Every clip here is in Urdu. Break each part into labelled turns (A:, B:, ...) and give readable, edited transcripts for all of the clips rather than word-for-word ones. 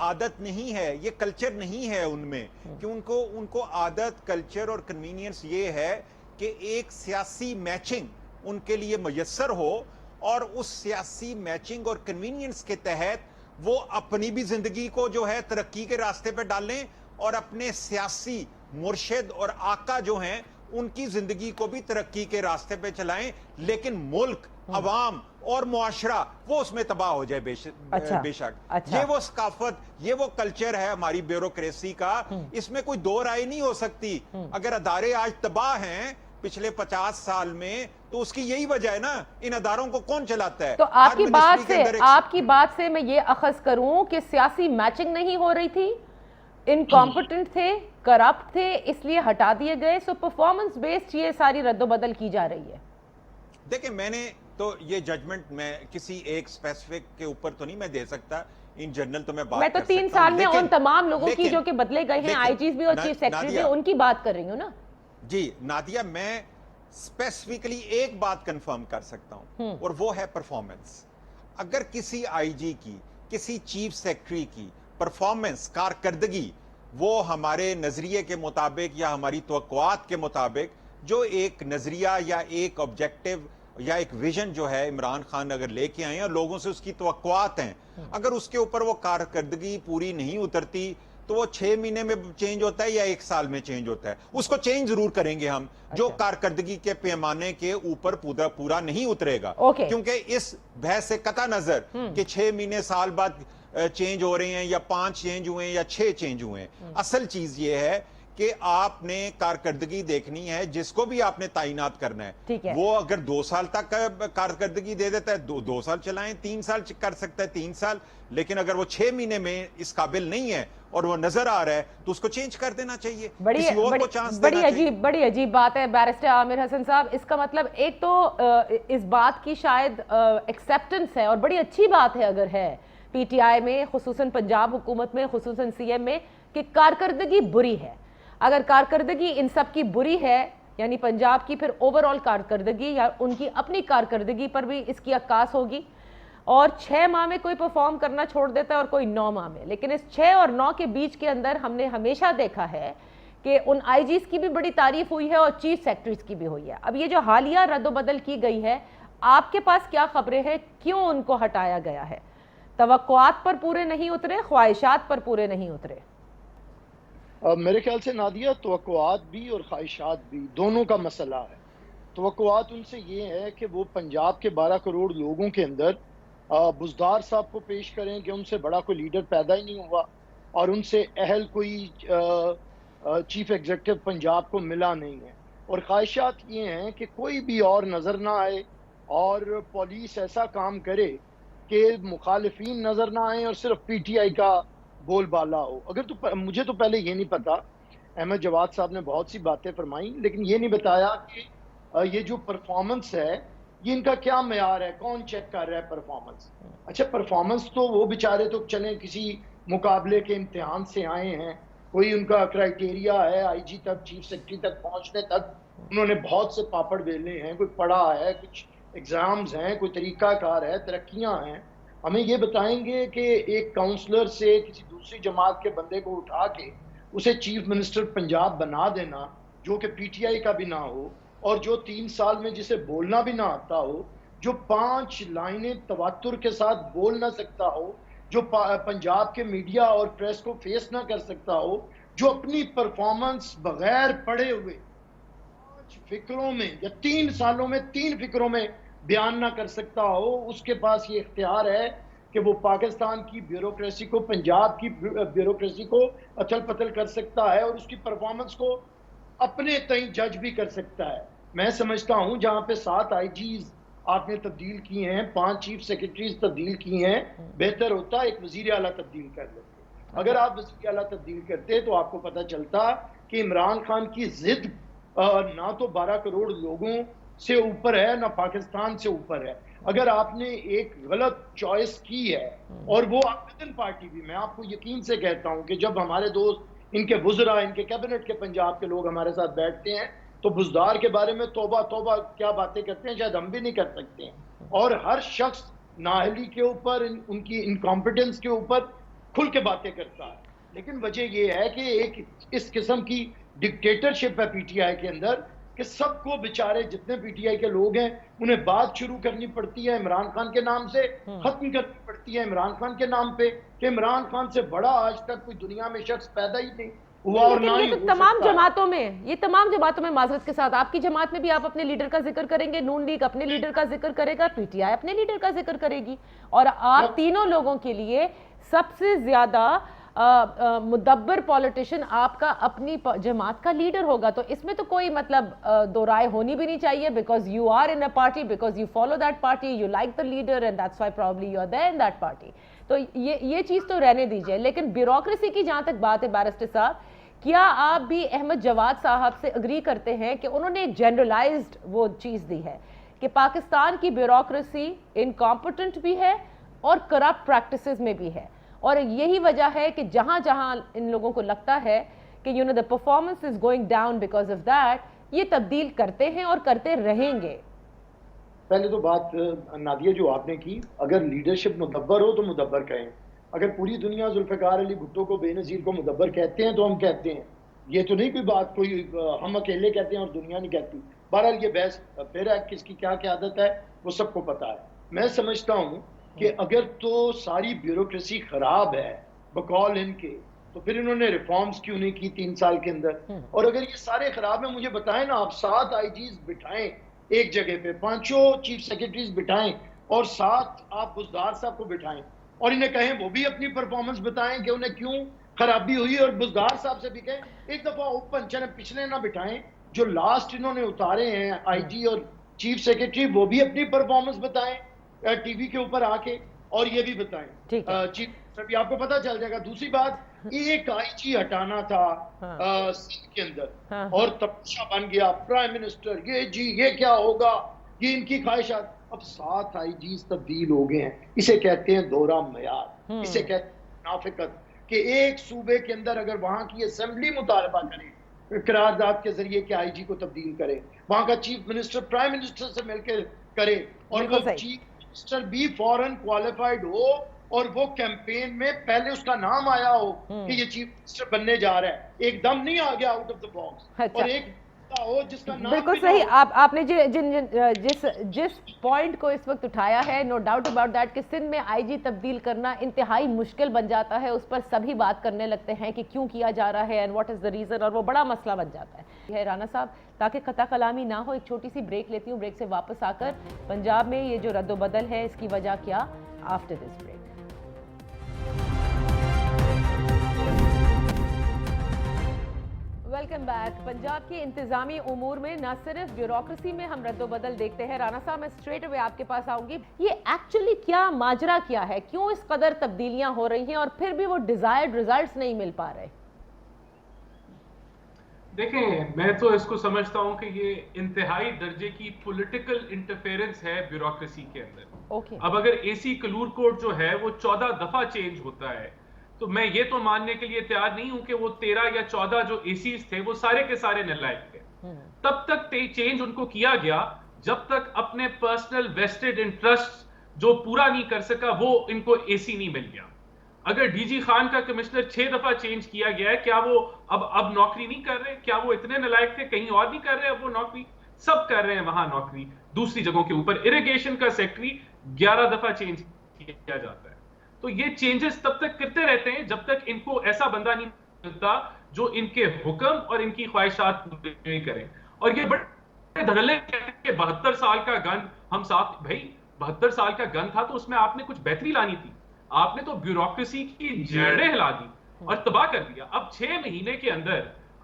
A: عادت نہیں ہے, یہ کلچر نہیں ہے ان میں, کہ ان کو عادت, کلچر اور کنوینئنس یہ ہے کہ ایک سیاسی میچنگ ان کے لیے میسر ہو, اور اس سیاسی میچنگ اور کنوینئنس کے تحت وہ اپنی بھی زندگی کو جو ہے ترقی کے راستے پہ ڈالیں, اور اپنے سیاسی مرشد اور آقا جو ہیں ان کی زندگی کو بھی ترقی کے راستے پہ چلائیں, لیکن ملک, عوام اور معاشرہ وہ اس میں تباہ ہو جائے. بے شک یہ وہ ثقافت, یہ وہ کلچر ہے ہماری بیوروکریسی کا, اس میں کوئی دو رائے نہیں ہو سکتی. اگر ادارے آج تباہ ہیں پچھلے 50 سال میں, تو اس کی یہی وجہ ہے نا, ان اداروں کو کون چلاتا ہے.
B: تو آپ کی بات سے میں یہ اخذ کروں کہ سیاسی میچنگ نہیں ہو رہی تھی, انکمپٹنٹ تھے, کرپٹ تھے, اس لیے ہٹا دیے گئے, سو پرفارمنس بیسڈ یہ ساری رد و بدل کی جا رہی ہے.
A: دیکھیں میں نے تو یہ ججمنٹ میں کسی ایک اسپیسیفک کے اوپر تو نہیں میں دے سکتا, ان جنرل تو میں بات کر سکتا ہوں.
B: میں تو 3 سال میں ان تمام لوگوں کی جو کہ بدلے گئے ہیں, آئی جیز بھی اور چیف سیکرٹری بھی, ان کی بات کر رہی ہوں نا. جی
A: نادیہ, میں اسپیسیفکلی ایک بات کنفرم کر سکتا ہوں, اور وہ ہے پرفارمنس. اگر کسی آئی جی کی, کسی چیف سیکرٹری کی پرفارمنس, کارکردگی, وہ ہمارے نظریے کے مطابق یا ہماری توقعات کے مطابق, جو ایک نظریہ یا ایک آبجیکٹو یا ایک ویژن جو ہے عمران خان اگر لے کے آئے ہیں اور لوگوں سے اس کی توقعات ہیں, اگر اس کے اوپر وہ کارکردگی پوری نہیں اترتی, تو وہ 6 مہینے میں چینج ہوتا ہے یا 1 سال میں چینج ہوتا ہے, اس کو چینج ضرور کریں گے ہم, جو کارکردگی کے پیمانے کے اوپر پورا نہیں اترے گا. کیونکہ اس بحث سے قطع نظر کہ 6 مہینے سال بعد چینج ہو رہے ہیں یا 5 چینج ہوئے ہیں یا 6 چینج ہوئے ہیں, اصل چیز یہ ہے کہ آپ نے کارکردگی دیکھنی ہے, جس کو بھی آپ نے تعینات کرنا ہے. وہ اگر 2 سال تک کارکردگی دے دیتا ہے, 2 سال چلائیں, 3 سال کر سکتا ہے 3 سال, لیکن اگر وہ 6 مہینے میں اس قابل نہیں ہے اور وہ نظر آ رہا ہے, تو اس کو چینج کر دینا چاہیے, کسی اور کو چانس دینا چاہیے.
B: بڑی عجیب بات ہے بیرسٹر عامر حسن صاحب. اس کا مطلب ایک تو اس بات کی شاید ایکسیپٹنس ہے, اور بڑی اچھی بات ہے اگر ہے پی ٹی آئی میں, خصوصاً پنجاب حکومت میں, خصوصاً سی ایم میں, کہ کارکردگی بری ہے. اگر کارکردگی ان سب کی بری ہے, یعنی پنجاب کی پھر اوورآل کارکردگی یا ان کی اپنی کارکردگی پر بھی اس کی عکاس ہوگی. اور 6 ماہ میں کوئی پرفارم کرنا چھوڑ دیتا ہے اور کوئی 9 ماہ میں, لیکن اس 6 اور 9 کے بیچ کے اندر ہم نے ہمیشہ دیکھا ہے کہ ان آئی جیز کی بھی بڑی تعریف ہوئی ہے اور چیف سیکرٹریز کی بھی ہوئی ہے. اب یہ جو حالیہ رد و بدل کی گئی ہے, آپ کے پاس کیا خبریں ہیں, کیوں ان کو ہٹایا گیا ہے؟ توقعات پر پورے نہیں اترے, خواہشات پر پورے نہیں اترے؟
C: میرے خیال سے نادیہ, توقعات بھی اور خواہشات بھی دونوں کا مسئلہ ہے. توقعات ان سے یہ ہے کہ وہ پنجاب کے 12 کروڑ لوگوں کے اندر بزدار صاحب کو پیش کریں کہ ان سے بڑا کوئی لیڈر پیدا ہی نہیں ہوا, اور ان سے اہل کوئی چیف ایگزیکٹو پنجاب کو ملا نہیں ہے. اور خواہشات یہ ہیں کہ کوئی بھی اور نظر نہ آئے, اور پولیس ایسا کام کرے کہ مخالفین نظر نہ آئیں اور صرف پی ٹی آئی کا بول بالا ہو. مجھے تو پہلے یہ نہیں پتا, احمد جواد صاحب نے بہت سی باتیں فرمائیں, لیکن یہ نہیں بتایا کہ یہ جو پرفارمنس ہے یہ ان کا کیا معیار ہے, کون چیک کر رہا ہے پرفارمنس. اچھا, پرفارمنس تو وہ بیچارے تو چلیں کسی مقابلے کے امتحان سے آئے ہیں, کوئی ان کا کرائیٹیریا ہے, آئی جی تک, چیف سیکرٹری تک پہنچنے تک انہوں نے بہت سے پاپڑ بیلنے ہیں, کوئی پڑھا ہے, کچھ ایگزامز ہیں, کوئی طریقہ کار ہے, ترقیاں ہیں. ہمیں یہ بتائیں گے کہ ایک کاؤنسلر سے کسی دوسری جماعت کے بندے کو اٹھا کے اسے چیف منسٹر پنجاب بنا دینا, جو کہ پی ٹی آئی کا بھی نہ ہو, اور جو 3 سال میں جسے بولنا بھی نہ آتا ہو, جو 5 لائنیں تواتر کے ساتھ بول نہ سکتا ہو, جو پنجاب کے میڈیا اور پریس کو فیس نہ کر سکتا ہو, جو اپنی پرفارمنس بغیر پڑھے ہوئے 5 فکروں میں یا 3 سالوں میں 3 فکروں میں بیان نہ کر سکتا ہو, اس کے پاس یہ اختیار ہے کہ وہ پاکستان کی بیوروکریسی کو, پنجاب کی بیوروکریسی کو اتھل پتھل کر سکتا ہے, اور اس کی پرفارمنس کو اپنے تئیں جج بھی کر سکتا ہے. میں سمجھتا ہوں جہاں پہ 7 آئی جیز آپ نے تبدیل کی ہیں, 5 چیف سیکرٹریز تبدیل کی ہیں, بہتر ہوتا ایک وزیر اعلیٰ تبدیل کر لیتے. اگر آپ وزیر اعلیٰ تبدیل کرتے تو آپ کو پتہ چلتا کہ عمران خان کی ضد نہ تو 12 کروڑ لوگوں سے اوپر ہے, نہ پاکستان سے اوپر ہے. اگر آپ نے ایک غلط چوائس کی ہے, اور وہ وطن پارٹی بھی, میں آپ کو یقین سے کہتا ہوں کہ جب ہمارے دوست, ان کے وزراء, ان کے کیبنٹ کے پنجاب کے لوگ ہمارے ساتھ بیٹھتے ہیں تو بزدار کے بارے میں توبہ توبہ کیا باتیں کرتے ہیں, شاید ہم بھی نہیں کر سکتے ہیں. اور ہر شخص نااہلی کے اوپر, ان کی انکمپیٹنس کے اوپر کھل کے باتیں کرتا ہے. لیکن وجہ یہ ہے کہ ایک اس قسم کی ڈکٹیٹرشپ ہے پی ٹی آئی کے اندر کہ سب کو بیچارے جتنے پی ٹی آئی کے لوگ ہیں انہیں بات شروع کرنی پڑتی ہے عمران خان کے نام سے, ختم کرنی پڑتی ہے عمران خان کے نام پہ, کہ عمران خان سے بڑا آج تک کوئی دنیا میں شخص پیدا ہی نہیں ہوا اور نہ
B: لیکن
C: ہی
B: یہ تو
C: ہو
B: تمام
C: سکتا ہے.
B: جماعتوں میں, یہ تمام جماعتوں میں معذرت کے ساتھ آپ کی جماعت میں بھی آپ اپنے لیڈر کا ذکر کریں گے, نون لیگ اپنے لیڈر کا ذکر کرے گا, پی ٹی آئی اپنے لیڈر کا ذکر کرے گی, اور آپ تینوں لوگوں کے لیے سب سے زیادہ مدبر پولیٹیشن آپ کا اپنی جماعت کا لیڈر ہوگا. تو اس میں تو کوئی مطلب دو رائے ہونی بھی نہیں چاہیے, because you are in a party, because you follow that party, you like the leader and that's why probably you are there in that party. تو یہ چیز تو رہنے دیجئے. لیکن بیوروکریسی کی جہاں تک بات ہے بیرسٹر صاحب, کیا آپ بھی احمد جواد صاحب سے اگری کرتے ہیں کہ انہوں نے ایک جنرلائزڈ وہ چیز دی ہے کہ پاکستان کی بیوروکریسی انکمپٹنٹ بھی ہے اور کرپٹ پریکٹسز میں بھی ہے, اور یہی وجہ ہے کہ جہاں جہاں ان لوگوں کو لگتا ہے کہ the performance is going down because of that, یہ تبدیل کرتے ہیں اور کرتے رہیں گے.
C: پہلے تو بات نادیہ جو آپ نے کی, اگر لیڈرشپ مدبر ہو تو مدبر کہیں. اگر پوری دنیا ذوالفقار علی بھٹو کو, بے نظیر کو مدبر کہتے ہیں تو ہم کہتے ہیں, یہ تو نہیں کوئی بات کوئی ہم اکیلے کہتے ہیں اور دنیا نہیں کہتی. بہرحال یہ بحث پھر ہے, کس کی کیا قیادت ہے وہ سب کو پتا ہے. میں سمجھتا ہوں کہ اگر تو ساری بیوروکریسی خراب ہے بقول ان کے, تو پھر انہوں نے ریفارمز کیوں نہیں کی 3 سال کے اندر؟ اور اگر یہ سارے خراب ہیں, مجھے بتائیں نا آپ 7 آئی جیز بٹھائیں ایک جگہ پہ, 5 چیف سیکرٹریز بٹھائیں اور 7 آپ بزدار صاحب کو بٹھائیں اور انہیں کہیں وہ بھی اپنی پرفارمنس بتائیں کہ انہیں کیوں خرابی ہوئی, اور بزدار صاحب سے بھی کہیں ایک دفعہ اوپن چلیں پچھلے نہ بٹھائیں, جو لاسٹ انہوں نے اتارے ہیں آئی جی اور چیف سیکرٹری, وہ بھی اپنی پرفارمنس بتائیں ٹی وی کے اوپر آ کے, اور یہ بھی بتائیں چیف بھی آپ کو پتا چل جائے گا. دوسری بات, ایک آئی جی ہٹانا تھا سندھ کے اندر اور تماشا بن گیا پرائم منسٹر, یہ جی یہ کیا ہوگا, یہ ان کی خواہشات. اب 7 آئی جیز تبدیل ہو گئے ہیں, اسے کہتے ہیں دورہ معیار, اسے کہتے ہیں منافقت, کہ ایک صوبے کے اندر اگر وہاں کی اسمبلی مطالبہ کرے قرارداد کے ذریعے کہ آئی جی کو تبدیل کرے, وہاں کا چیف منسٹر پرائم منسٹر سے مل کے کرے, اور وہ چیف منسٹر بھی فورن کوالیفائڈ ہو اور وہ کیمپین میں پہلے اس کا نام آیا ہو کہ یہ چیف منسٹر بننے جا رہا ہے, ایک دم نہیں آ گیا آؤٹ آف دا باکس, اور ایک ہو جس کا نام
B: بالکل صحیح. آپ نے جس پوائنٹ کو اس وقت اٹھایا ہے, نو ڈاؤٹ اباؤٹ دیٹ کہ سندھ میں آئی جی تبدیل کرنا انتہائی مشکل بن جاتا ہے, اس پر سبھی بات کرنے لگتے ہیں کہ کیوں کیا جا رہا ہے and what is the reason, اور وہ بڑا مسئلہ بن جاتا ہے. رانا صاحب, تاکہ خطا کلامی نہ ہو, ایک چھوٹی سی بریک لیتی ہوں, بریک سے واپس آ کر پنجاب میں یہ جو رد و بدل ہے اس کی وجہ کیا, after this break. Welcome back. Punjab کی انتظامی امور میں نہ صرف بیوروکریسی میں ہم رد و بدل دیکھتے ہیں. رانا صاحب, میں اسٹریٹ اوے آپ کے پاس آؤں گی. یہ ایکچولی کیا ماجرا کیا ہے, کیوں اس قدر تبدیلیاں ہو رہی ہیں اور پھر بھی وہ ڈیزائرڈ ریزلٹس نہیں مل پا رہے؟
D: دیکھیں, میں تو اس کو سمجھتا ہوں کہ یہ انتہائی درجے کی پولیٹیکل انٹرفیرنس ہے بیوروکریسی کے اندر. اب اگر اے سی کلور کوڈ جو ہے وہ 14 دفعہ چینج ہوتا ہے, تو میں یہ تو ماننے کے لیے تیار نہیں ہوں کہ وہ 13 یا 14 جو اے سیز تھے وہ سارے کے سارے نالائق تھے. تب تک چینج ان کو کیا گیا جب تک اپنے پرسنل ویسٹڈ انٹرسٹ جو پورا نہیں کر سکا وہ ان کو اے سی نہیں مل گیا. اگر ڈی جی خان کا کمشنر 6 دفعہ چینج کیا گیا ہے, کیا وہ اب نوکری نہیں کر رہے؟ کیا وہ اتنے نالائق تھے کہیں اور نہیں کر رہے اب وہ نوکری؟ سب کر رہے ہیں وہاں نوکری دوسری جگہوں کے اوپر. اریگیشن کا سیکٹری 11 دفعہ چینج کیا جاتا ہے. تو یہ چینجز تب تک کرتے رہتے ہیں جب تک ان کو ایسا بندہ نہیں ملتا جو ان کے حکم اور ان کی خواہشات پوری کرے. اور یہ بڑے دھڑلے کہ 72 سال کا گن ہم صاحب, بھائی 72 سال کا گن تھا تو اس میں آپ نے کچھ بہتری لانی تھی. آپ نے تو بیوروکریسی کی جڑیں ہلا دی اور تباہ کر دیا. اب 6 مہینے کے اندر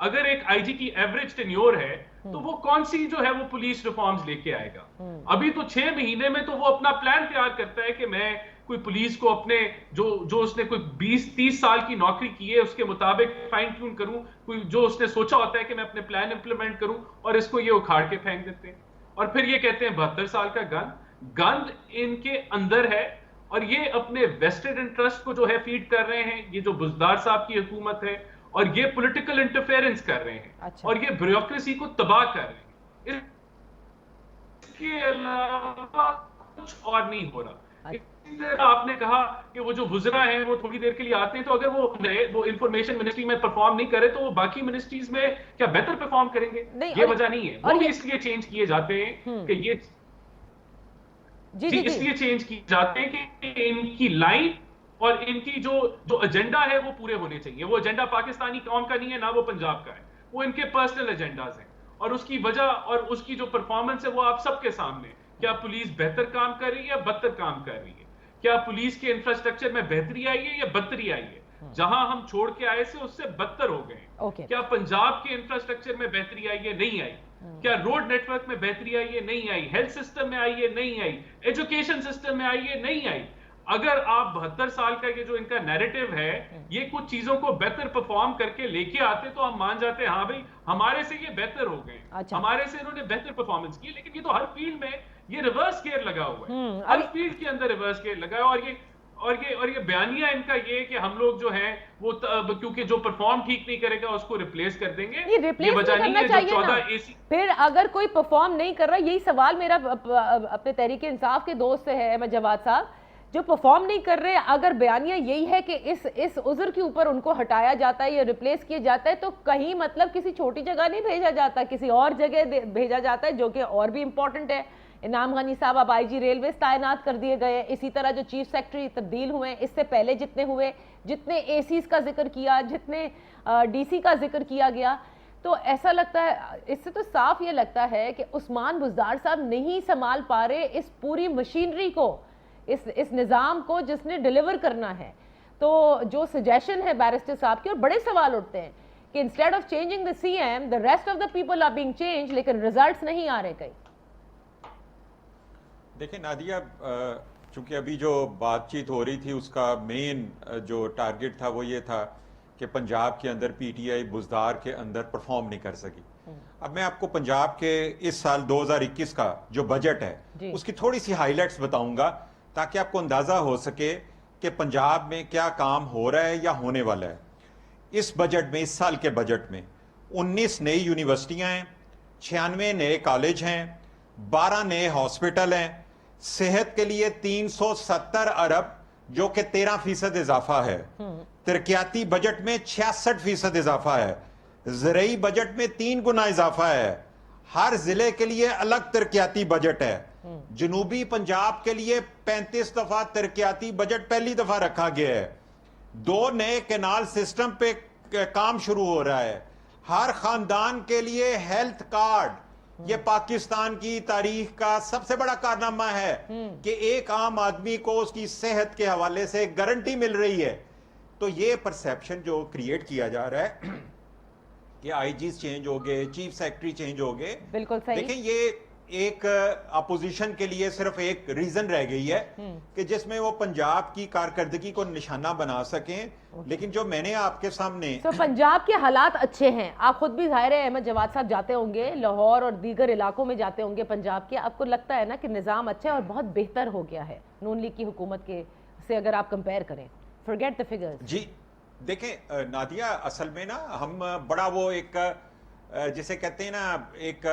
D: اگر ایک آئی جی کی ایوریج ٹینیور ہے تو وہ کون سی جو ہے وہ پولیس ریفارمز لے کے آئے گا؟ ابھی تو 6 مہینے میں تو وہ اپنا پلان تیار کرتا ہے کہ میں کوئی پولیس کو اپنے جو اس نے کوئی 20-30 سال کی نوکری کی ہے اس کے مطابق فائن ٹیون کروں, کوئی جو اس نے سوچا ہوتا ہے کہ میں اپنے پلان امپلیمنٹ کروں, اور اس کو یہ اکھاڑ کے پھینک دیتے ہیں. اور پھر یہ کہتے ہیں 72 سال کا گند ان کے اندر ہے, اور یہ اپنے ویسٹڈ انٹرسٹ کو جو ہے فیڈ کر رہے ہیں. یہ جو بزدار صاحب کی حکومت ہے, اور یہ پولیٹیکل انٹرفیرنس کر رہے ہیں, اور یہ بیوروکریسی کو تباہ کر رہے ہیں. اس کے علاوہ کچھ اور نہیں ہو رہا. آپ نے کہا کہ وہ جو وزراء ہیں وہ تھوڑی دیر کے لیے آتے ہیں، تو اگر وہ انفارمیشن منسٹری میں پرفارم نہیں کرے تو وہ باقی منسٹریز میں کیا بہتر پرفارم کریں گے؟ یہ وجہ نہیں ہے، وہ بھی اس لیے چینج کیے جاتے ہیں کہ یہ اس لیے چینج کیے جاتے ہیں کہ ان کی لائن اور ان کی جو ایجنڈا ہے وہ پورے ہونے چاہیے. وہ ایجنڈا پاکستانی قوم کا نہیں ہے، نہ وہ پنجاب کا ہے، وہ ان کے پرسنل ایجنڈاز ہیں. اور اس کی وجہ اور اس کی جو پرفارمنس ہے وہ آپ سب کے سامنے. کیا پولیس بہتر کام کر رہی ہے یا بدتر کام کر رہی ہے؟ کیا پولیس کے انفراسٹرکچر میں بہتری آئی ہے یا بدتری آئی ہے؟ جہاں ہم چھوڑ کے آئے سے اس سے بدتر ہو گئے. کیا پنجاب کے انفراسٹرکچر میں بہتری آئی ہے؟ نہیں آئی. کیا روڈ نیٹ ورک میں بہتری آئی ہے؟ نہیں آئی. ہیلتھ سسٹم میں آئی ہے؟ نہیں آئی. ایجوکیشن سسٹم میں آئی ہے؟ نہیں آئی. اگر آپ 72 سال کا یہ جو ان کا نیریٹو ہے یہ کچھ چیزوں کو بہتر پرفارم کر کے لے کے آتے تو ہم مان جاتے ہاں بھائی ہمارے سے یہ بہتر ہو گئے، ہمارے سے انہوں نے بہتر پرفارمنس کی. لیکن یہ تو ہر فیلڈ میں یہ ریورس گیئر لگا ہوا ہے، ہر فیلڈ کے اندر ریورس گیئر لگا ہے. اور یہ بیانیہ ان کا یہ کہ ہم لوگ جو ہیں وہ کیونکہ جو پرفارم ٹھیک نہیں کرے گا اس کو ریپلیس کر دیں گے. یہ وجہ نہیں ہے جو 14 اے سی.
B: پھر اگر کوئی پرفارم نہیں کر رہا، یہی سوال میرا اپنے تحریک انصاف کے دوست سے ہے احمد جواد صاحب، جو پرفارم نہیں کر رہے، اگر بیانیہ یہی ہے کہ اس عذر کے اوپر ان کو ہٹایا جاتا ہے یا ریپلیس کیا جاتا ہے تو کہیں مطلب کسی چھوٹی جگہ نہیں بھیجا جاتا، کسی اور جگہ بھیجا جاتا ہے جو کہ اور بھی امپورٹنٹ ہے. انعام غنی صاحب اب آئی جی ریلویز تعینات کر دیے گئے. اسی طرح جو چیف سیکرٹری تبدیل ہوئے، اس سے پہلے جتنے ہوئے، جتنے اے سیز کا ذکر کیا، جتنے ڈی سی کا ذکر کیا گیا، تو ایسا لگتا ہے، اس سے تو صاف یہ لگتا ہے کہ عثمان بزدار صاحب نہیں سنبھال پا رہے اس پوری مشینری کو، اس نظام کو جس نے ڈیلیور کرنا ہے. تو جو سجیشن ہے بیرسٹر صاحب کی، اور بڑے سوال اٹھتے ہیں کہ instead of changing the C M the rest of the people are being changed، لیکن ریزلٹس نہیں آ رہے کہیں.
A: دیکھیں نادیہ، چونکہ ابھی جو بات چیت ہو رہی تھی اس کا مین جو ٹارگٹ تھا وہ یہ تھا کہ پنجاب کے اندر پی ٹی آئی بزدار کے اندر پرفارم نہیں کر سکی. اب میں آپ کو پنجاب کے اس سال 2021 کا جو بجٹ ہے اس کی تھوڑی سی ہائی لائٹس بتاؤں گا تاکہ آپ کو اندازہ ہو سکے کہ پنجاب میں کیا کام ہو رہا ہے یا ہونے والا ہے. اس بجٹ میں، اس سال کے بجٹ میں 19 نئی یونیورسٹیاں ہیں، 96 نئے کالج ہیں، 12 نئے ہاسپٹل ہیں، صحت کے لیے 370 ارب جو کہ 13% اضافہ ہے، ترقیاتی بجٹ میں 66% اضافہ ہے، زرعی بجٹ میں 3 گنا اضافہ ہے، ہر ضلع کے لیے الگ ترقیاتی بجٹ ہے. جنوبی پنجاب کے لیے 35 دفعہ ترقیاتی بجٹ پہلی دفعہ رکھا گیا ہے. 2 نئے کینال سسٹم پہ کام شروع ہو رہا ہے. ہر خاندان کے لیے ہیلتھ کارڈ. یہ پاکستان کی تاریخ کا سب سے بڑا کارنامہ ہے کہ ایک عام آدمی کو اس کی صحت کے حوالے سے گارنٹی مل رہی ہے. تو یہ پرسیپشن جو کریٹ کیا جا رہا ہے کہ آئی جیز چینج ہو گئے، چیف سیکرٹری چینج ہو گئے،
B: بالکل صحیح.
A: دیکھیں یہ ایک اپوزیشن کے لیے صرف ایک ریزن رہ گئی ہے کہ جس میں وہ پنجاب کی کارکردگی کو نشانہ بنا سکیں. لیکن جو میں نے آپ کے سامنے
B: پنجاب کے حالات اچھے ہیں. آپ خود بھی ظاہر ہے احمد جواد صاحب جاتے ہوں گے لاہور اور دیگر علاقوں میں جاتے ہوں گے پنجاب کے، آپ کو لگتا ہے نا کہ نظام اچھا ہے اور بہت بہتر ہو گیا ہے نون لیگ کی حکومت کے سے اگر آپ کمپیئر کریں؟ forget the figures.
A: جی دیکھیں نادیہ، اصل میں نا ہم بڑا وہ ایک جسے کہتے ہیں نا ایک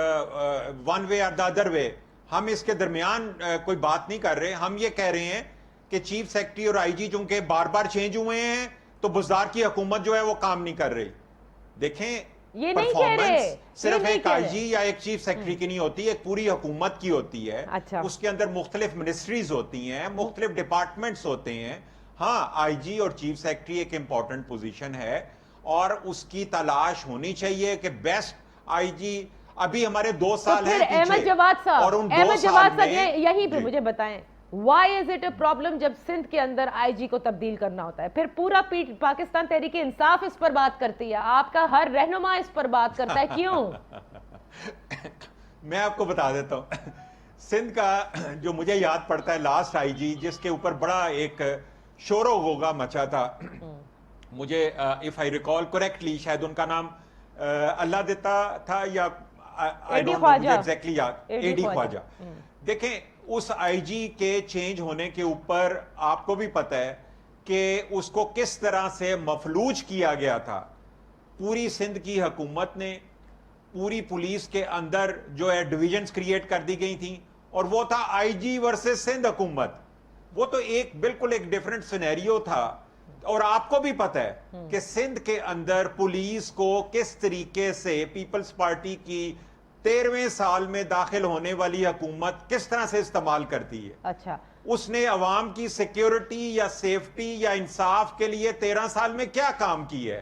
A: ون وے اور دا ادر وے، ہم اس کے درمیان کوئی بات نہیں کر رہے. ہم یہ کہہ رہے ہیں کہ چیف سیکرٹری اور آئی جی چونکہ بار بار چینج ہوئے ہیں تو بزدار کی حکومت جو ہے وہ کام نہیں کر رہی. دیکھیں پرفارمنس صرف ایک آئی جی یا ایک چیف سیکرٹری کی نہیں ہوتی، ایک پوری حکومت کی ہوتی ہے. اس کے اندر مختلف منسٹریز ہوتی ہیں، مختلف ڈپارٹمنٹس ہوتے ہیں. ہاں آئی جی اور چیف سیکرٹری ایک امپورٹنٹ پوزیشن ہے اور اس کی تلاش ہونی چاہیے کہ بیسٹ آئی جی. ابھی ہمارے 2 سال ہیں پیچھے،
B: احمد جواد صاحب،
A: اور ان 2 سال میں
B: یہیں پہ مجھے بتائیں why is it a problem جب سندھ کے اندر آئی جی کو تبدیل کرنا ہوتا ہے؟ پھر پورا پاکستان تحریک انصاف اس پر بات کرتی ہے، آپ کا ہر رہنما اس پر بات کرتا ہے، کیوں؟
A: میں آپ کو بتا دیتا ہوں. سندھ کا جو مجھے یاد پڑتا ہے لاسٹ آئی جی جس کے اوپر بڑا ایک شور و غوغا مچا تھا، مجھے if I recall correctly شاید ان کا نام اللہ دیتا تھا یا I don't know مجھے exactly یاد، اے ڈی خواجہ. دیکھیں اس آئی جی کے چینج ہونے کے اوپر آپ کو بھی پتہ ہے کہ اس کو کس طرح سے مفلوج کیا گیا تھا. پوری سندھ کی حکومت نے، پوری پولیس کے اندر جو ہے ڈویژنز کریٹ کر دی گئی تھیں، اور وہ تھا آئی جی ورسز سندھ حکومت. وہ تو ایک بالکل ایک ڈیفرنٹ سینیریو تھا. اور آپ کو بھی پتہ ہے کہ سندھ کے اندر پولیس کو کس طریقے سے پیپلز پارٹی کی 13ویں سال میں داخل ہونے والی حکومت کس طرح سے استعمال کرتی ہے.
B: اچھا,
A: اس نے عوام کی سیکیورٹی یا سیفٹی یا انصاف کے لیے 13 سال میں کیا کام کی ہے.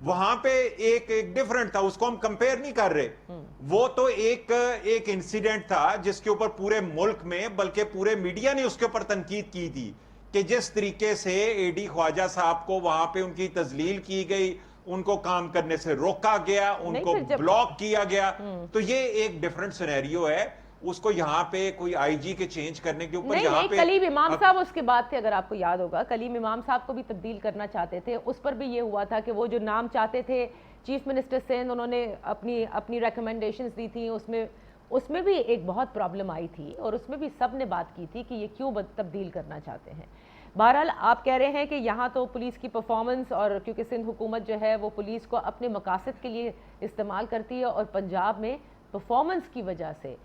A: وہاں پہ ایک ڈیفرنٹ تھا, اس کو ہم کمپیئر نہیں کر رہے. وہ تو ایک انسیڈنٹ تھا جس کے اوپر پورے ملک میں بلکہ پورے میڈیا نے اس کے اوپر تنقید کی تھی کہ جس طریقے سے اے ڈی خواجہ صاحب کو وہاں پہ ان کی تذلیل کی گئی, ان کو کام کرنے سے روکا گیا, ان کو بلاک کیا گیا. تو یہ ایک ڈیفرنٹ سینیریو ہے. اس کو یہاں پہ کوئی آئی جی کے چینج کرنے کے اوپر یہاں پہ
B: کلیم امام صاحب اس کے بعد تھے, اگر آپ کو یاد ہوگا کلیم امام صاحب کو بھی تبدیل کرنا چاہتے تھے. اس پر بھی یہ ہوا تھا کہ وہ جو نام چاہتے تھے چیف منسٹر سندھ, انہوں نے اپنی ریکمنڈیشنز دی تھیں, اس میں بھی ایک بہت پرابلم آئی تھی اور اس میں بھی سب نے بات کی تھی کہ یہ کیوں تبدیل کرنا چاہتے ہیں. بہرحال آپ کہہ رہے ہیں کہ یہاں تو پولیس کی پرفارمنس, اور کیونکہ سندھ حکومت جو ہے وہ پولیس کو اپنے مقاصد کے لیے استعمال کرتی ہے, اور پنجاب میں پرفارمنس کی وجہ سے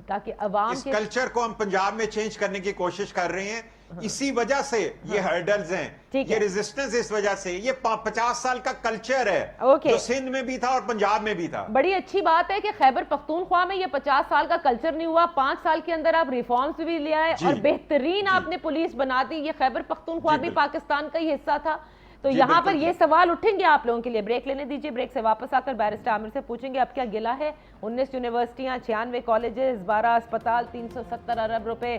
B: تاکہ عوام
A: اس کلچر کو ہم پنجاب میں چینج کرنے کی کوشش کر رہے ہیں. اسی وجہ سے یہ ہرڈلز ہیں, یہ ریزسٹنس اس وجہ سے. یہ 50 سال کا کلچر ہے جو سندھ میں بھی تھا اور پنجاب میں بھی تھا.
B: بڑی اچھی بات ہے کہ خیبر پختونخوا میں یہ 50 سال کا کلچر نہیں ہوا, 5 سال کے اندر آپ ریفارمز بھی لے آئے اور بہترین آپ نے پولیس بنا دی. یہ خیبر پختونخوا بھی پاکستان کا ہی حصہ تھا. تو یہاں پر یہ سوال اٹھیں گے آپ لوگوں کے لیے. بریک لینے دیجئے, بریک سے واپس آ کر بیرسٹر عامر سے پوچھیں گے اب کیا گلہ ہے. 19 یونیورسٹیاں, 96 کالجز, 12 اسپتال, 370 ارب روپے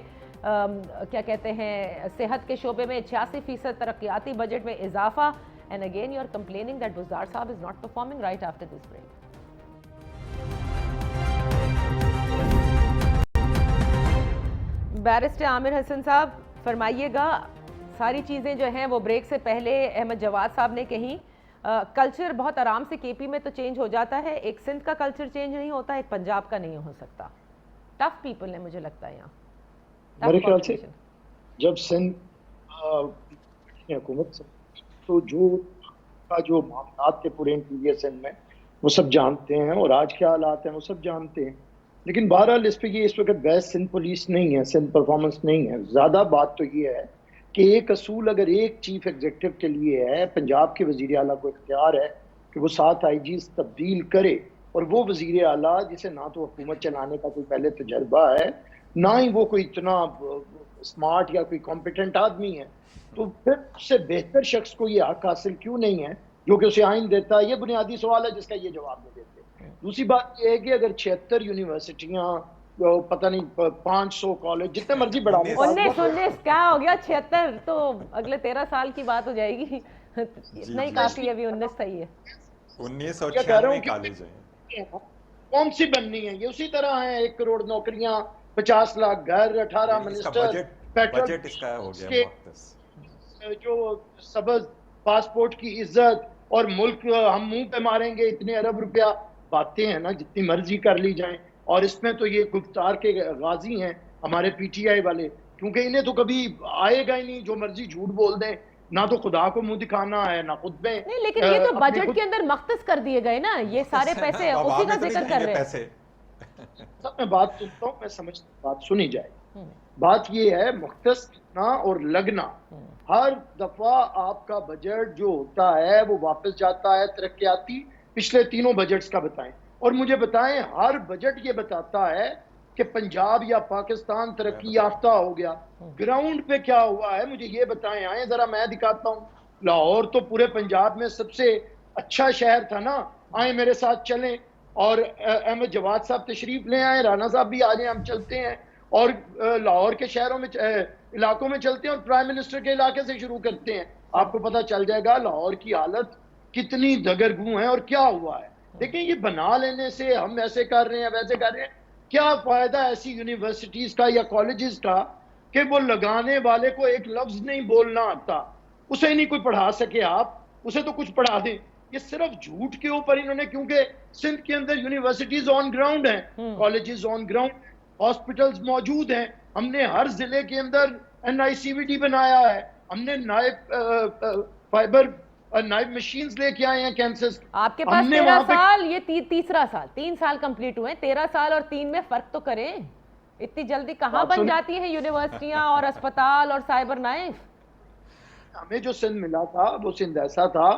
B: کیا کہتے ہیں صحت کے شعبے میں, 86% ترقیاتی بجٹ میں اضافہ. And again you are complaining that Buzdar صاحب is not performing right after this break. Barrister Aamir Hasan صاحب فرمائیے گا, ساری چیزیں جو ہیں وہ بریک سے پہلے احمد جواد صاحب نے کہیں. کلچر بہت آرام سے کے پی میں تو چینج ہو جاتا ہے, ایک سندھ کا کلچر چینج نہیں ہوتا, ایک پنجاب کا نہیں ہو سکتا. ٹف پیپل ہے مجھے لگتا ہے یہاں.
C: میرے خیال سے جب سندھ حکومت سے تو جو معاملات کے پورے انٹیریئر سندھ میں وہ سب جانتے ہیں, اور آج کیا حالات ہیں وہ سب جانتے ہیں. لیکن بہرحال اس پہ یہ اس وقت بحث سندھ پولیس نہیں ہے, سندھ پرفارمنس نہیں ہے. زیادہ بات تو یہ ہے کہ ایک اصول اگر ایک چیف ایگزیکٹو کے لیے ہے, پنجاب کے وزیر اعلیٰ کو اختیار ہے کہ وہ 7 آئی جیز تبدیل کرے, اور وہ وزیر اعلیٰ جسے نہ تو حکومت چلانے کا کوئی پہلے تجربہ ہے, نہ ہی وہ کوئی اتنا اسمارٹ یا کوئی کمپیٹنٹ آدمی ہے, تو پھر اس سے بہتر شخص کو یہ حق حاصل کیوں نہیں ہے جو کہ اسے آئین دیتا ہے. یہ بنیادی سوال ہے جس کا یہ جواب نہیں دیتے. دوسری بات یہ ہے کہ اگر 76 یونیورسٹیاں, پتہ نہیں 500 کالج, جتنے مرضی بڑھا لیں,
B: 19 کیا ہو گیا, 76 تو اگلے 13 سال کی بات ہو جائے گی. اتنا ہی کافی ہے, ابھی 19 صحیح ہے.
A: 1996 کالج ہیں,
C: کون سی بننی ہے, یہ اسی طرح ہیں. 1 کروڑ نوکریاں, 50 لاکھ گھر, 18 منسٹر,
A: بجٹ اس کا ہو گیا مختص,
C: جو سبز پاسپورٹ کی عزت, اور ملک ہم منہ پہ ماریں گے اتنے ارب روپیہ. باتیں ہیں نا جتنی مرضی کر لی جائیں, اور اس میں تو یہ گفتار کے غازی ہیں ہمارے پی ٹی آئی والے, کیونکہ انہیں تو کبھی آئے گا ہی نہیں جو مرضی جھوٹ بول دیں, نہ تو خدا کو منہ دکھانا ہے نہ خود میں.
B: نہیں, لیکن یہ تو بجٹ کے اندر مختص کر دیے گئے نا, یہ سارے پیسے اسی کا ذکر کر رہے ہیں.
C: سب میں بات سنتا ہوں, میں سمجھتا ہوں بات سنی جائے. بات یہ ہے مختص کرنا اور لگنا. ہر دفعہ آپ کا بجٹ جو ہوتا ہے وہ واپس جاتا ہے ترقیاتی. پچھلے 3 بجٹس کا بتائیں, اور مجھے بتائیں ہر بجٹ یہ بتاتا ہے کہ پنجاب یا پاکستان ترقی یافتہ ہو گیا. گراؤنڈ پہ کیا ہوا ہے مجھے یہ بتائیں. آئیں ذرا میں دکھاتا ہوں. لاہور تو پورے پنجاب میں سب سے اچھا شہر تھا نا, آئیں میرے ساتھ چلیں, اور احمد جواد صاحب تشریف لے آئیں, رانا صاحب بھی آ جائیں, ہم چلتے ہیں اور لاہور کے شہروں میں علاقوں میں چلتے ہیں, اور پرائم منسٹر کے علاقے سے شروع کرتے ہیں. آپ کو پتہ چل جائے گا لاہور کی حالت کتنی دگرگوں ہے اور کیا ہوا ہے. دیکھیں یہ بنا لینے سے ہم ایسے کر رہے ہیں ویسے کر رہے ہیں, کیا فائدہ ایسی یونیورسٹیز کا یا کالجز کا کہ وہ لگانے والے کو ایک لفظ نہیں بولنا آتا, اسے نہیں کوئی پڑھا سکے, آپ اسے تو کچھ پڑھا دیں. یہ صرف جھوٹ کے اوپر انہوں نے, کیونکہ سندھ کے اندر یونیورسٹیز آن گراؤنڈ ہیں, کالجز آن گراؤنڈ, ہاسپٹلز موجود ہیں. ہم نے ہر ضلع کے اندر NICVT بنایا ہے, ہم نے نائب مشینز لے کے آئے ہیں کینسر.
B: آپ کے پاس 13 سال, یہ تیسرا سال, 3 سال کمپلیٹ ہوئے, 13 سال اور 3 میں فرق تو کریں. اتنی جلدی کہاں بن جاتی ہیں یونیورسٹیاں اور اسپتال اور سائبر نائف؟
C: ہمیں جو سندھ ملا تھا وہ سندھ ایسا تھا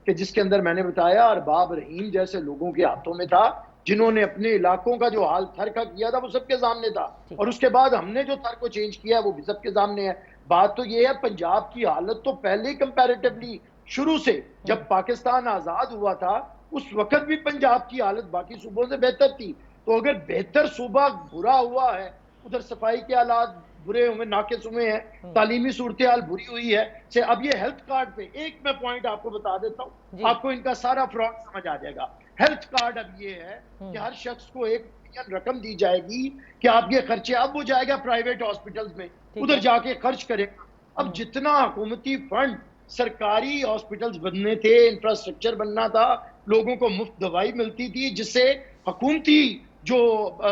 C: کہ جس کے اندر میں نے بتایا ارباب رحیم جیسے لوگوں کے ہاتھوں میں تھا، جنہوں نے اپنے علاقوں کا جو حال تھر کا کیا تھا وہ سب کے سامنے تھا، اور اس کے بعد ہم نے جو تھر کو چینج کیا وہ بھی سب کے سامنے ہے۔ بات تو یہ ہے پنجاب کی حالت تو پہلے کمپیریٹیولی شروع سے جب پاکستان آزاد ہوا تھا اس وقت بھی پنجاب کی حالت باقی صوبوں سے بہتر تھی، تو اگر بہتر صوبہ برا ہوا ہے، ادھر صفائی کے حالات برے ہوئے ناقص ہوئے ہیں، تعلیمی صورتحال بری ہوئی ہے، اب یہ ہیلتھ کارڈ پہ ایک میں پوائنٹ آپ کو بتا دیتا ہوں، آپ کو ان کا سارا فراڈ سمجھ آ جائے گا۔ ہیلتھ کارڈ اب یہ ہے کہ ہر شخص کو ایک رقم دی جائے گی کہ آپ یہ خرچے، اب وہ جائے گا پرائیویٹ ہاسپٹلز میں، ادھر جا کے خرچ کرے گا۔ اب جتنا حکومتی فنڈ سرکاری ہاسپٹلز بننے تھے، انفراسٹرکچر بننا تھا، لوگوں کو مفت دوائی ملتی تھی جس سے حکومتی جو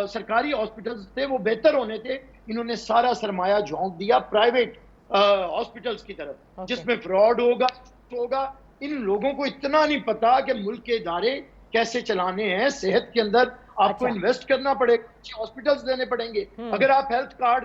C: سرکاری ہاسپٹلز تھے وہ بہتر ہونے تھے، انہوں نے سارا سرمایہ جھونک دیا پرائیویٹ ہاسپٹلز کی طرف، جس میں فراڈ ہوگا۔ ان لوگوں کو اتنا نہیں پتا کہ ملک کے ادارے کیسے چلانے ہیں۔ صحت کے اندر آپ کو انویسٹ کرنا پڑے گا، اچھے ہاسپٹلز لینے پڑیں گے۔ اگر آپ ہیلتھ کارڈ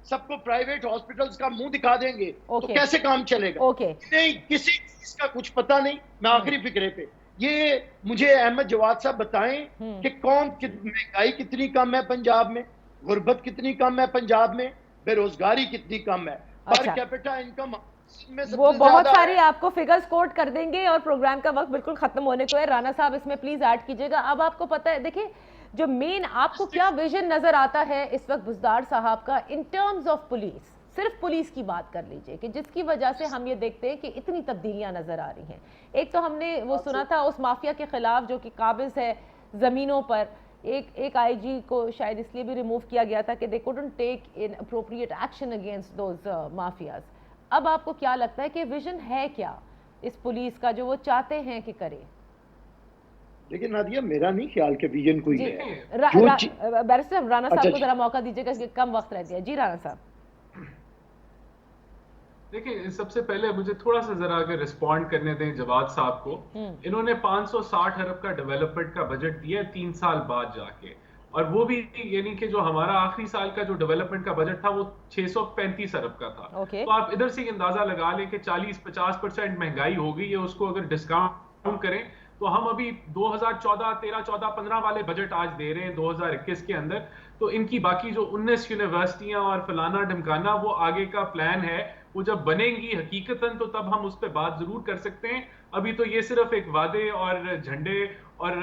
C: سب کو پرائیویٹ ہاسپٹلز کا منہ دکھا دیں گے تو کیسے کام چلے گا؟ نہیں، کسی چیز کا کچھ پتا نہیں۔ میں آخری فکرے پہ یہ مجھے احمد جواد صاحب بتائیں کہ مہنگائی کتنی کم ہے پنجاب میں، غربت کتنی کم ہے پنجاب میں، بے روزگاری کتنی کم ہے، پر کیپٹا انکم
B: وہ بہت ساری آپ کو فگرز کوٹ کر دیں گے، اور پروگرام کا وقت بالکل ختم ہونے کو ہے۔ رانا صاحب اس میں پلیز ایڈ کیجئے گا۔ اب آپ کو پتہ ہے، دیکھیں جو مین آپ کو کیا ویژن نظر آتا ہے اس وقت بزدار صاحب کا ان ٹرمز آف پولیس، صرف پولیس کی بات کر لیجئے کہ جس کی وجہ سے ہم یہ دیکھتے ہیں کہ اتنی تبدیلیاں نظر آ رہی ہیں۔ ایک تو ہم نے وہ سنا تھا اس مافیا کے خلاف جو کہ قابض ہے زمینوں پر، ایک آئی جی کو شاید اس لیے بھی ریموو کیا گیا تھا کہ they couldn't take an appropriate action against those mafias۔ اب آپ کو کیا لگتا ہے کہ ویژن ہے کیا اس پولیس کا جو وہ چاہتے ہیں کہ کرے؟
C: لیکن نادیہ میرا نہیں خیال کہ ویژن کوئی ہے۔
B: بیرسٹر رانا صاحب کو ذرا موقع دیجیے گا کہ کم وقت رہ گیا۔ جی رانا صاحب۔
D: دیکھیں سب سے پہلے مجھے تھوڑا سا ذرا اگر رسپونڈ کرنے دیں جواد صاحب کو۔ انہوں نے 560 ارب کا ڈیولپمنٹ کا بجٹ دیا 3 سال بعد جا کے، اور وہ بھی یعنی کہ جو ہمارا آخری سال کا جو ڈیولپمنٹ کا بجٹ تھا وہ 635 ارب کا تھا۔ تو آپ ادھر سے اندازہ لگا لیں کہ 40-50% مہنگائی ہو گئی ہے، اس کو اگر ڈسکاؤنٹ کریں تو ہم ابھی 2014 13 14 15 والے بجٹ آج دے رہے ہیں 2021 کے اندر۔ تو ان کی باقی جو 19 یونیورسٹیاں اور فلانا ڈھمکانا وہ آگے کا پلان ہے، وہ جب بنیں گی حقیقتاً تو تب ہم اس پہ بات ضرور کر سکتے ہیں۔ ابھی تو یہ صرف ایک وعدے اور جھنڈے اور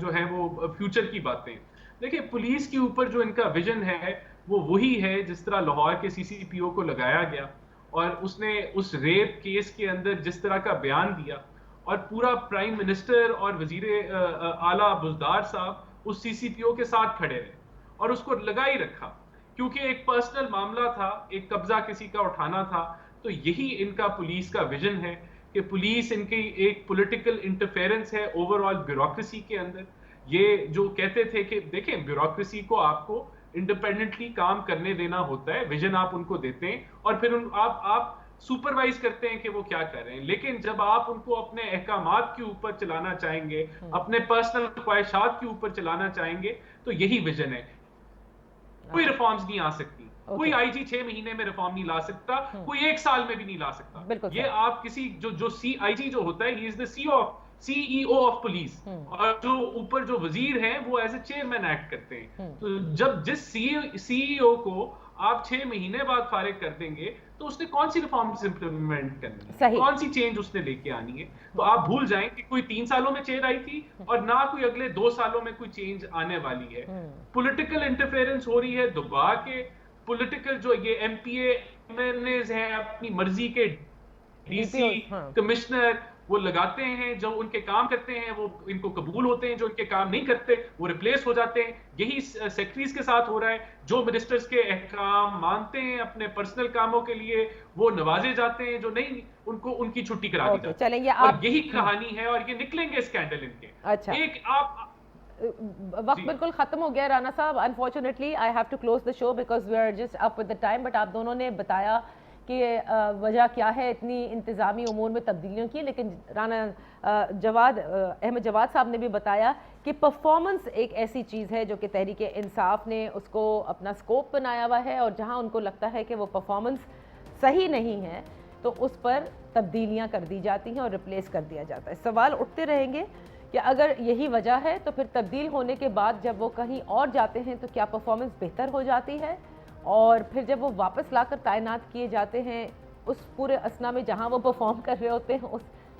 D: جو ہے وہ فیوچر کی باتیں۔ دیکھیں پولیس کے اوپر جو ان کا ویژن ہے وہ وہی ہے جس طرح لاہور کے سی سی پی او کو لگایا گیا، اور اس نے اس ریپ کیس کے اندر جس طرح کا بیان دیا، اور پورا پرائم منسٹر اور وزیر اعلیٰ بزدار صاحب اس سی سی پی او کے ساتھ کھڑے رہے اور اس کو لگا ہی رکھا، کیونکہ ایک پرسنل معاملہ تھا، ایک قبضہ کسی کا اٹھانا تھا۔ تو یہی ان کا پولیس کا ویژن ہے کہ پولیس ان کی ایک پولیٹیکل انٹرفیرنس ہے اوور آل بیوروکریسی کے اندر۔ یہ جو کہتے تھے کہ دیکھیں بیوروکریسی کو آپ کو انڈیپینڈنٹلی کام کرنے دینا ہوتا ہے، ویژن آپ ان کو دیتے ہیں اور پھر آپ سپروائز کرتے ہیں کہ وہ کیا کر رہے ہیں، لیکن جب آپ ان کو اپنے احکامات کے اوپر چلانا چاہیں گے، اپنے پرسنل خواہشات کے اوپر چلانا چاہیں گے، تو یہی ویژن ہے۔ کوئی ریفارمز نہیں آ سکتی، کوئی آئی جی 6 مہینے میں ریفارم نہیں لا سکتا، کوئی 1 سال میں بھی نہیں لا سکتا۔ یہ آپ کسی جو آئی جی جو ہوتا ہے ہی از دا سی ای او آف پولیس، اور جو اوپر جو وزیر ہیں وہ ایز اے چیئرمین ایکٹ کرتے ہیں۔ تو جب جس سی ای او کو آپ 6 مہینے بعد فارغ کر دیں گے تو اس نے کون سی ریفارمز امپلیمنٹ کرنی ہے، کون سی چینج اس نے لے کے آنی ہے؟ تو آپ بھول جائیں کہ کوئی 3 سالوں میں چینج آئی تھی اور نہ کوئی اگلے 2 سالوں میں کوئی چینج آنے والی ہے۔ پولیٹیکل انٹرفیرنس ہو رہی ہے دبا کے، پولیٹیکل جو یہ M P A M L As ہیں اپنی مرضی کے ڈی سی کمشنر وہ لگاتے ہیں، جو ان کے کام کرتے ہیں وہ ان کو قبول ہوتے ہیں، جو ان کے کام نہیں کرتے وہ ریپلیس ہو جاتے ہیں۔ یہی سیکٹریز کے ساتھ ہو رہا ہے، جو منسٹرز کے احکام مانتے ہیں اپنے پرسنل کاموں کے لیے وہ نوازے جاتے ہیں، جو نہیں ان کو ان کی چھٹی کرا دی جاتی ہے۔ اور یہی کہانی ہے، اور یہ نکلیں گے اسکینڈل ان کے۔ ایک آپ
B: وقت بالکل ختم ہو گیا رانا صاحب، unfortunately I have to close the show because we are just up with the time, but آپ دونوں نے بتایا کہ وجہ کیا ہے اتنی انتظامی امور میں تبدیلیوں کی، لیکن رانا احمد جواد صاحب نے بھی بتایا کہ پرفارمنس ایک ایسی چیز ہے جو کہ تحریک انصاف نے اس کو اپنا سکوپ بنایا ہوا ہے، اور جہاں ان کو لگتا ہے کہ وہ پرفارمنس صحیح نہیں ہے تو اس پر تبدیلیاں کر دی جاتی ہیں اور ریپلیس کر دیا جاتا ہے۔ سوال اٹھتے رہیں گے کہ اگر یہی وجہ ہے تو پھر تبدیل ہونے کے بعد جب وہ کہیں اور جاتے ہیں تو کیا پرفارمنس بہتر ہو جاتی ہے، اور پھر جب وہ واپس لا کر تعینات کیے جاتے ہیں اس پورے اسنا میں جہاں وہ پرفارم کر رہے ہوتے ہیں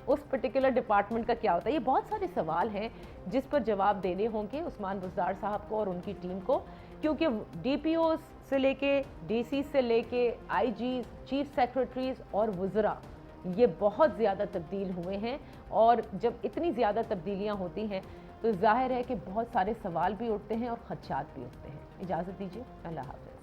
B: اس پرٹیکولر ڈپارٹمنٹ کا کیا ہوتا ہے؟ یہ بہت سارے سوال ہیں جس پر جواب دینے ہوں گے عثمان بزدار صاحب کو اور ان کی ٹیم کو، کیونکہ ڈی پی اوز سے لے کے ڈی سی سے لے کے آئی جیز، چیف سیکرٹریز اور وزراء یہ بہت زیادہ تبدیل ہوئے ہیں، اور جب اتنی زیادہ تبدیلیاں ہوتی ہیں تو ظاہر ہے کہ بہت سارے سوال بھی اٹھتے ہیں اور خدشات بھی اٹھتے ہیں۔ اجازت دیجیے، اللہ حافظ۔